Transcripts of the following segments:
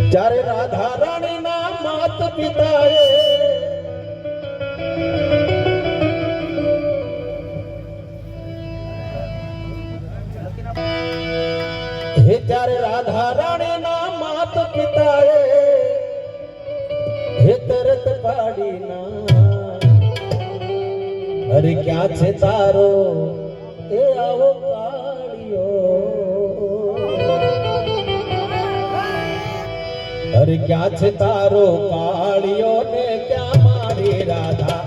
જ્યારે રાધા રાણીના માત પિતાએ ત્યારે રાધા રાણીના માત પિતાએ હે તરત પાડીના અરે ક્યાં છે તારો એ આવો કાળિયો અરે ક્યાં છે તારો કાળિયો ને ક્યાં મારી રાધા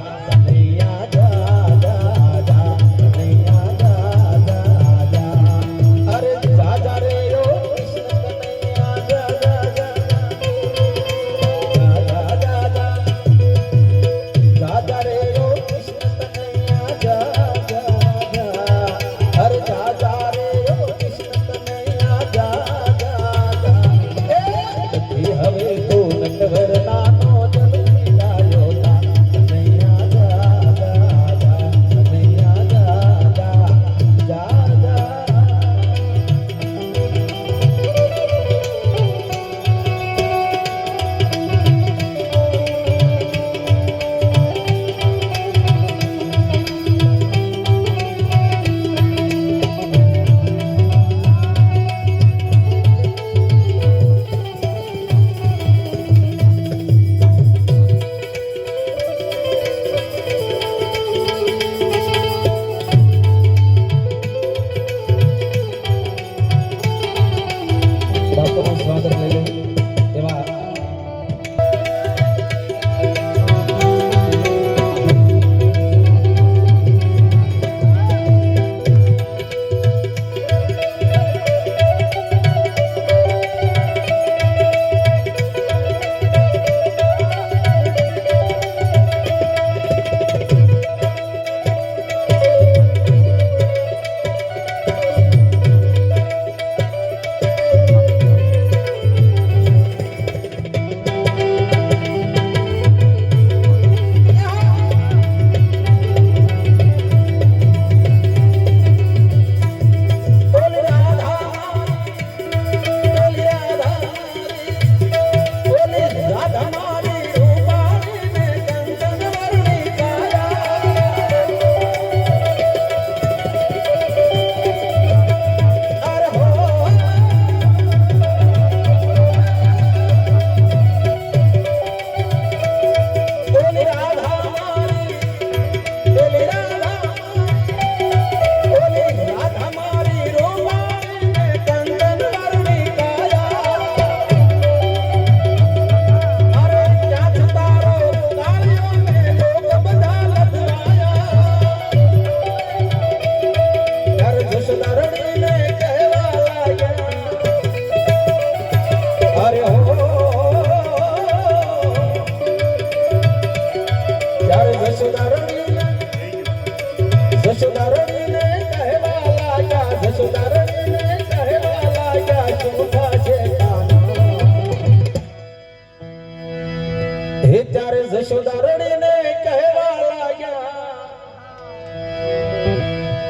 જશોદારણીને કહેવા લાગ્યા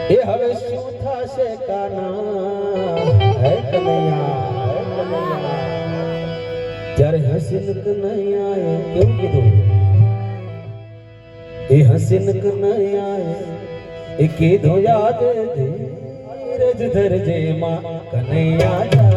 એ હવે શું થશે કાના હે કનૈયા ત્યારે હસીન કનૈયાએ કેવું કીધું એ હસીન કનૈયાએ એ કીધું યાદ ધીરજ ધરજે માં કનૈયા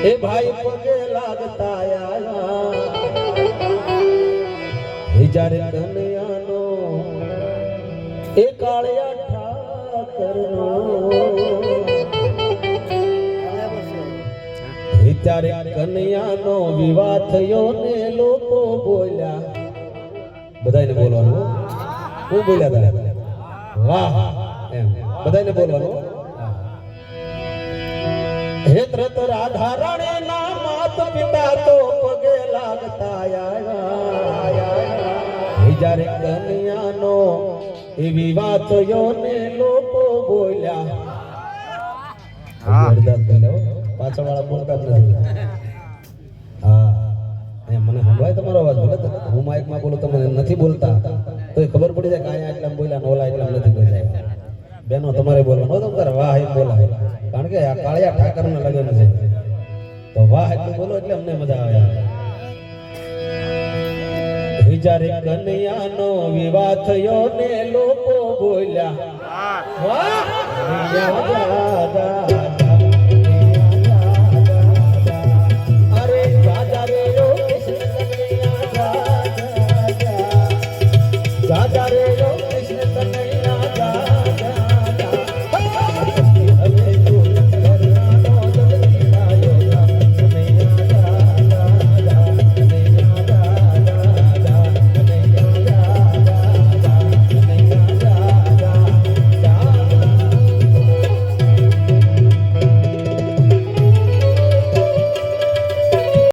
એ ભાઈ પગે લાગતા આયા જ્યારે કનૈયાનો એ કાળિયા ઠાકરનો ત્યારે કનૈયાનો વિવાહ થયો ને લોકો બોલ્યા બધાને બોલવાનું હું બોલ્યા હતા વાહ એમ બધાને બોલવાનું હે ત્રત રાધા રાણી ના માત પિતા તો પગે લાગતા આયા જ્યારે કન્યાનો એ વિવાહ થયો ને લોકો બોલ્યા પાછળ વાળા બોલતા જ નથી હા મને સંભળાય તમારો અવાજ બોલે હું માઇકમાં બોલું તમે નથી બોલતા તો ખબર પડી જાય કે અહીંયા એટલા બોલ્યા ને ઓલા એટલા નથી બોલ્યા બેનો તમારે બોલવાનું તમારે વાહ એમ બોલાય કારણ કે આ કાળિયા ઠાકરના લગ્ન છે તો વાહ એટલું બોલો એટલે અમને મજા આવે જ્યારે કનૈયાનો વિવાહ થયો ને લોકો બોલ્યા વાહ અરે રાજા રે રો કૃષ્ણ કનૈયા રાજા રે